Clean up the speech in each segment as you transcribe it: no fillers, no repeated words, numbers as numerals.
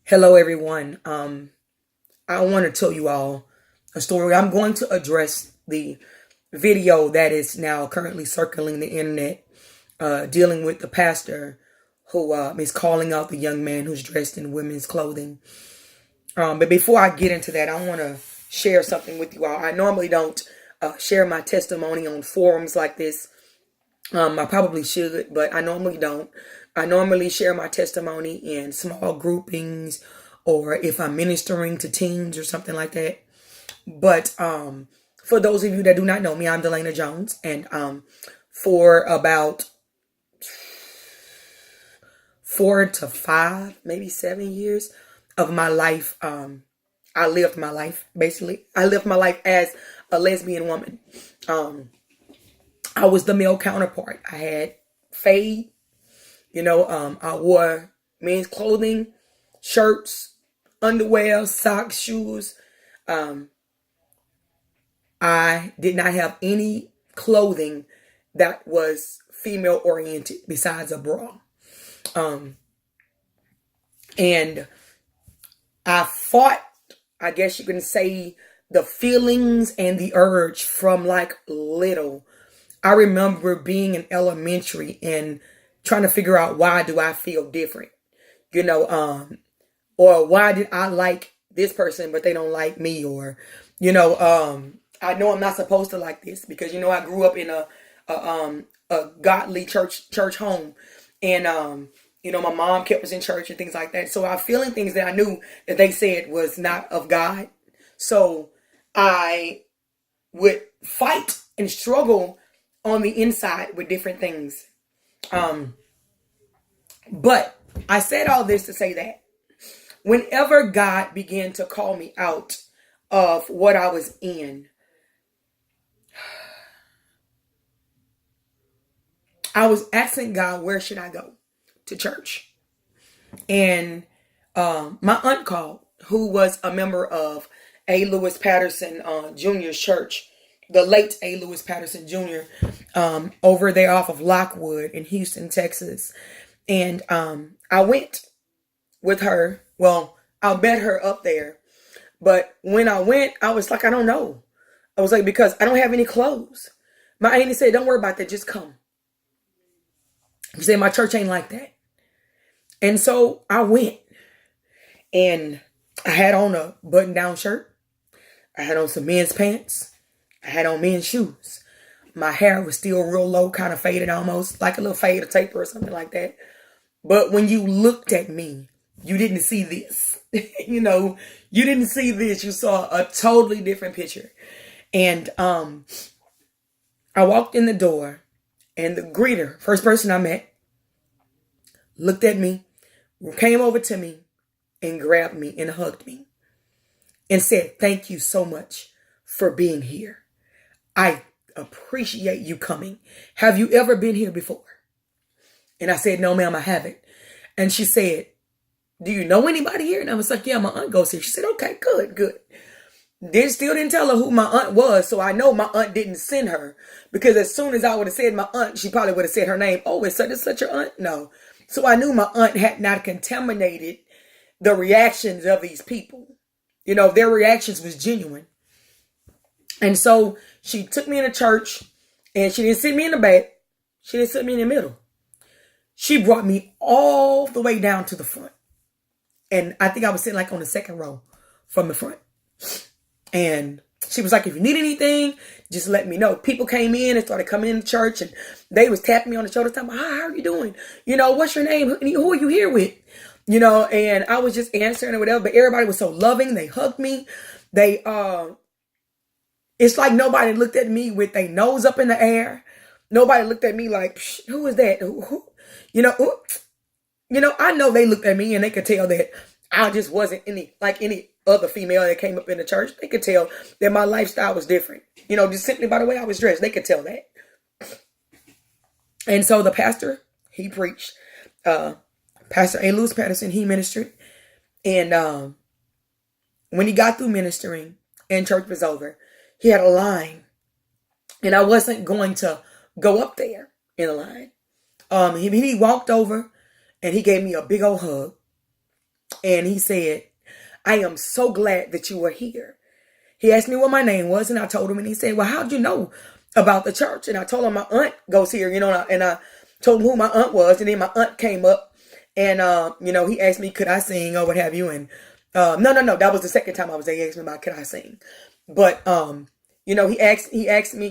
Hello, everyone. I want to tell you all a story. I'm going to address the video that is now currently circling the internet, dealing with the pastor who is calling out the young man who's dressed in women's clothing. But before I get into that, I want to share something with you all. I normally don't share my testimony on forums like this. I probably should, but I normally don't. I normally share my testimony in small groupings or if I'm ministering to teens or something like that. But for those of you that do not know me, I'm Delana Jones. And for about 4 to 5, maybe 7 years of my life, I lived my life, basically. I lived my life as a lesbian woman. I was the male counterpart. I had fade, I wore men's clothing, shirts, underwear, socks, shoes. I did not have any clothing that was female oriented besides a bra. And I fought, I guess you can say, the feelings and the urge from like little. I remember being in elementary and trying to figure out, why do I feel different? Or why did I like this person but they don't like me? Or, I know I'm not supposed to like this because I grew up in a godly church home, and my mom kept us in church and things like that. So I feeling things that I knew that they said was not of God. So I would fight and struggle on the inside with different things. But I said all this to say that whenever God began to call me out of what I was in, I was asking God, where should I go? To church. And my aunt called, who was a member of A. Lewis Patterson Jr.'s church, the late A. Lewis Patterson Jr., over there off of Lockwood in Houston, Texas. And I went with her. Well, I met her up there. But when I went, I was like, I don't know. I was like, because I don't have any clothes. My auntie said, don't worry about that. Just come. She said, my church ain't like that. And so I went. And I had on a button-down shirt. I had on some men's pants. I had on men's shoes. My hair was still real low, kind of faded almost, like a little fade of taper or something like that. But when you looked at me, you didn't see this. You didn't see this. You saw a totally different picture. And I walked in the door, and the greeter, first person I met, looked at me, came over to me, and grabbed me and hugged me and said, thank you so much for being here. I appreciate you coming. Have you ever been here before? And I said, no, ma'am, I haven't. And she said, do you know anybody here? And I was like, yeah, my aunt goes here. She said, okay, good. Still didn't tell her who my aunt was. So I know my aunt didn't send her, because as soon as I would have said my aunt, she probably would have said her name. Oh, it's such your aunt? No. So I knew my aunt had not contaminated the reactions of these people. Their reactions was genuine. And so she took me in a church, and she didn't sit me in the back. She didn't sit me in the middle. She brought me all the way down to the front. And I think I was sitting like on the second row from the front. And she was like, if you need anything, just let me know. People came in and started coming into church, and they was tapping me on the shoulder, talking, hi, how are you doing? What's your name? Who are you here with? And I was just answering or whatever, but everybody was so loving. They hugged me. It's like nobody looked at me with their nose up in the air. Nobody looked at me like, who is that? I know they looked at me and they could tell that I just wasn't any other female that came up in the church. They could tell that my lifestyle was different. Just simply by the way I was dressed, they could tell that. And so the pastor, he preached. Pastor A. Lewis Patterson, he ministered. And when he got through ministering and church was over, he had a line. And I wasn't going to go up there in the line. He walked over and he gave me a big old hug. And he said, I am so glad that you are here. He asked me what my name was, and I told him, and he said, well, how'd you know about the church? And I told him my aunt goes here, and I told him who my aunt was. And then my aunt came up, and, he asked me, could I sing or what have you? And no. That was the second time I was there. He asked me about, could I sing? But, he asked me,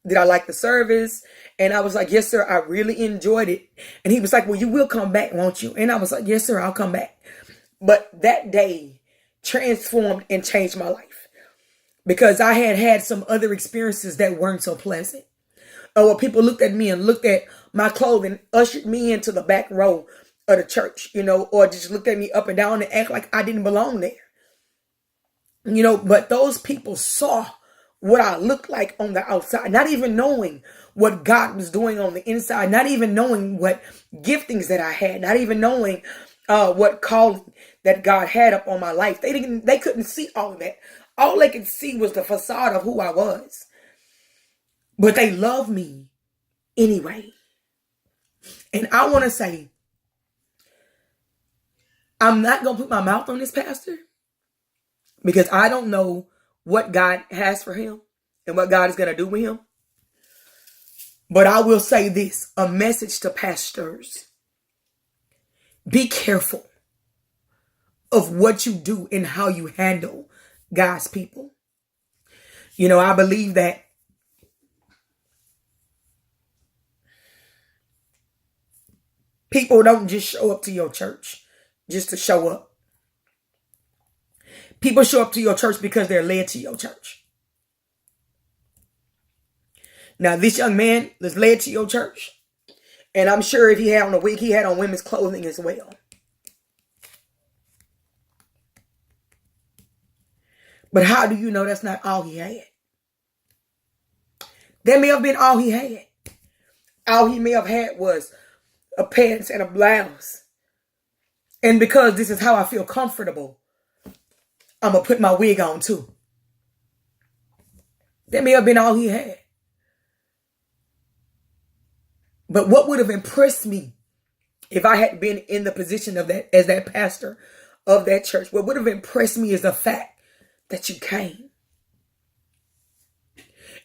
did I like the service? And I was like, yes, sir, I really enjoyed it. And he was like, well, you will come back, won't you? And I was like, yes, sir, I'll come back. But that day transformed and changed my life, because I had some other experiences that weren't so pleasant. Where people looked at me and looked at my clothing, ushered me into the back row of the church, or just looked at me up and down and act like I didn't belong there. But those people saw what I looked like on the outside, not even knowing what God was doing on the inside, not even knowing what giftings that I had, not even knowing what calling that God had up on my life. They couldn't see all of that. All they could see was the facade of who I was. But they loved me anyway. And I want to say, I'm not going to put my mouth on this pastor, because I don't know what God has for him and what God is going to do with him. But I will say this, a message to pastors. Be careful of what you do and how you handle God's people. I believe that people don't just show up to your church just to show up. People show up to your church because they're led to your church. Now, this young man was led to your church, and I'm sure if he had on a wig, he had on women's clothing as well. But how do you know that's not all he had? That may have been all he had. All he may have had was a pants and a blouse. And because this is how I feel comfortable, I'm going to put my wig on too. That may have been all he had. But what would have impressed me if I had been in the position of that, as that pastor of that church, what would have impressed me is the fact that you came.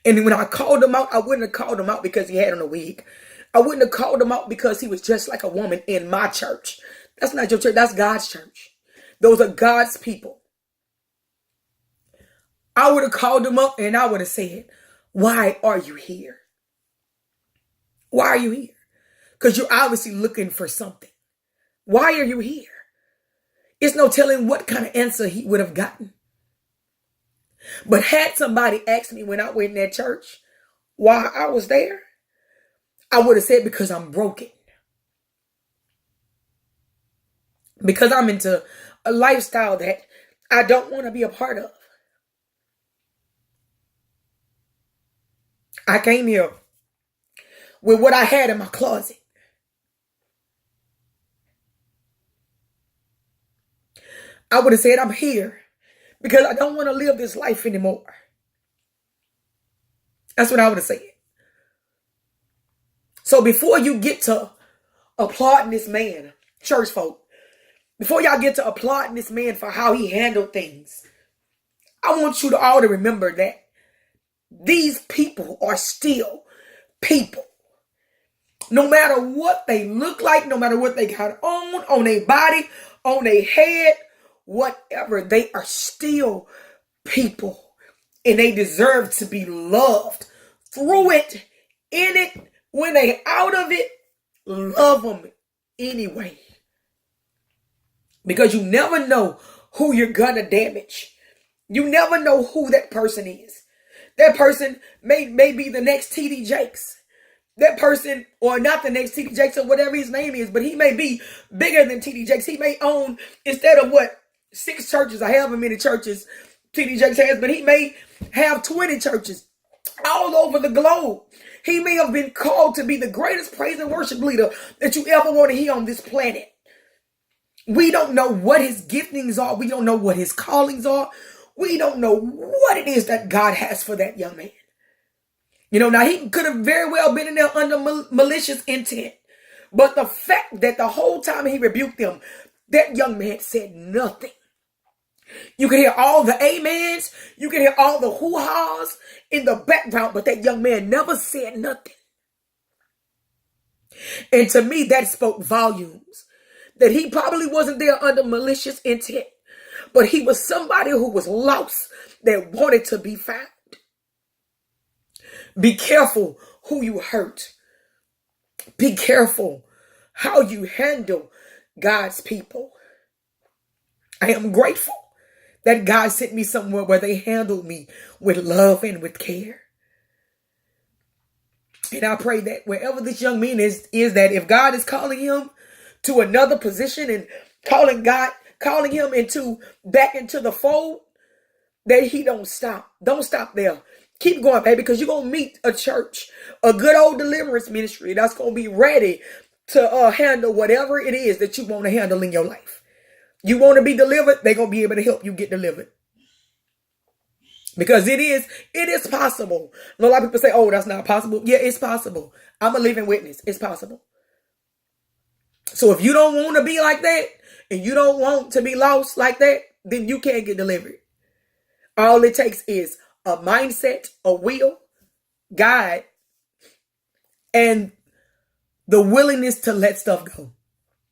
And when I called him out, I wouldn't have called him out because he had on a wig. I wouldn't have called him out because he was just like a woman in my church. That's not your church. That's God's church. Those are God's people. I would have called him up and I would have said, why are you here? Why are you here? Because you're obviously looking for something. Why are you here? It's no telling what kind of answer he would have gotten. But had somebody asked me when I went in that church why I was there, I would have said, because I'm broken. Because I'm into a lifestyle that I don't want to be a part of. I came here with what I had in my closet. I would have said, I'm here because I don't want to live this life anymore. That's what I would have said. So before you get to applauding this man, church folk, before y'all get to applauding this man for how he handled things, I want you to all to remember that these people are still people. No matter what they look like, no matter what they got on their body, on their head, whatever, they are still people. And they deserve to be loved through it, in it, when they out of it. Love them anyway. Because you never know who you're gonna damage. You never know who that person is. That person may be the next T.D. Jakes. That person, or not the next T.D. Jakes or whatever his name is, but he may be bigger than T.D. Jakes. He may own, instead of 6 churches or however many churches T.D. Jakes has, but he may have 20 churches all over the globe. He may have been called to be the greatest praise and worship leader that you ever want to hear on this planet. We don't know what his giftings are. We don't know what his callings are. We don't know what it is that God has for that young man. Now he could have very well been in there under malicious intent. But the fact that the whole time he rebuked them, That young man said nothing. You can hear all the amens. You can hear all the hoo-has in the background, but that young man never said nothing. And to me, that spoke volumes. That he probably wasn't there under malicious intent, but he was somebody who was lost that wanted to be found. Be careful who you hurt. Be careful how you handle God's people. I am grateful that God sent me somewhere where they handled me with love and with care. And I pray that wherever this young man is that if God is calling him to another position and calling him back into the fold, that he don't stop. Don't stop there. Keep going, baby, because you're going to meet a church, a good old deliverance ministry that's going to be ready to handle whatever it is that you want to handle in your life. You want to be delivered, they're going to be able to help you get delivered. Because it is possible. A lot of people say, oh, that's not possible. Yeah, it's possible. I'm a living witness. It's possible. So if you don't want to be like that, and you don't want to be lost like that, then you can't get delivered. All it takes is a mindset, a will, God, and the willingness to let stuff go.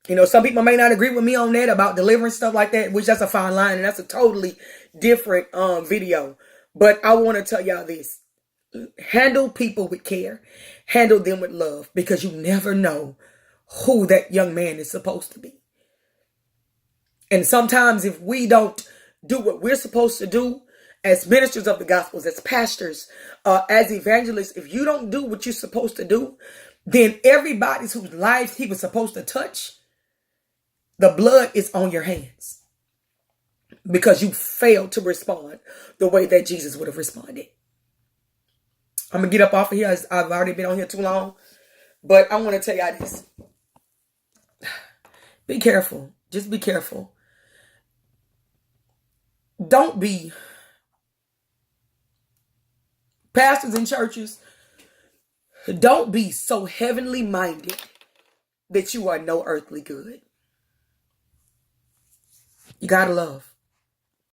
You know, some people may not agree with me on that about deliverance, stuff like that, which that's a fine line, and that's a totally different video. But I want to tell y'all this. Handle people with care. Handle them with love, because you never know who that young man is supposed to be. And sometimes if we don't do what we're supposed to do as ministers of the gospels, as pastors, as evangelists, if you don't do what you're supposed to do, then everybody whose lives he was supposed to touch, the blood is on your hands, because you failed to respond the way that Jesus would have responded. I'm going to get up off of here. I've already been on here too long. But I want to tell y'all this. Be careful. Just be careful. Don't be pastors in churches. Don't be so heavenly minded that you are no earthly good. You gotta love.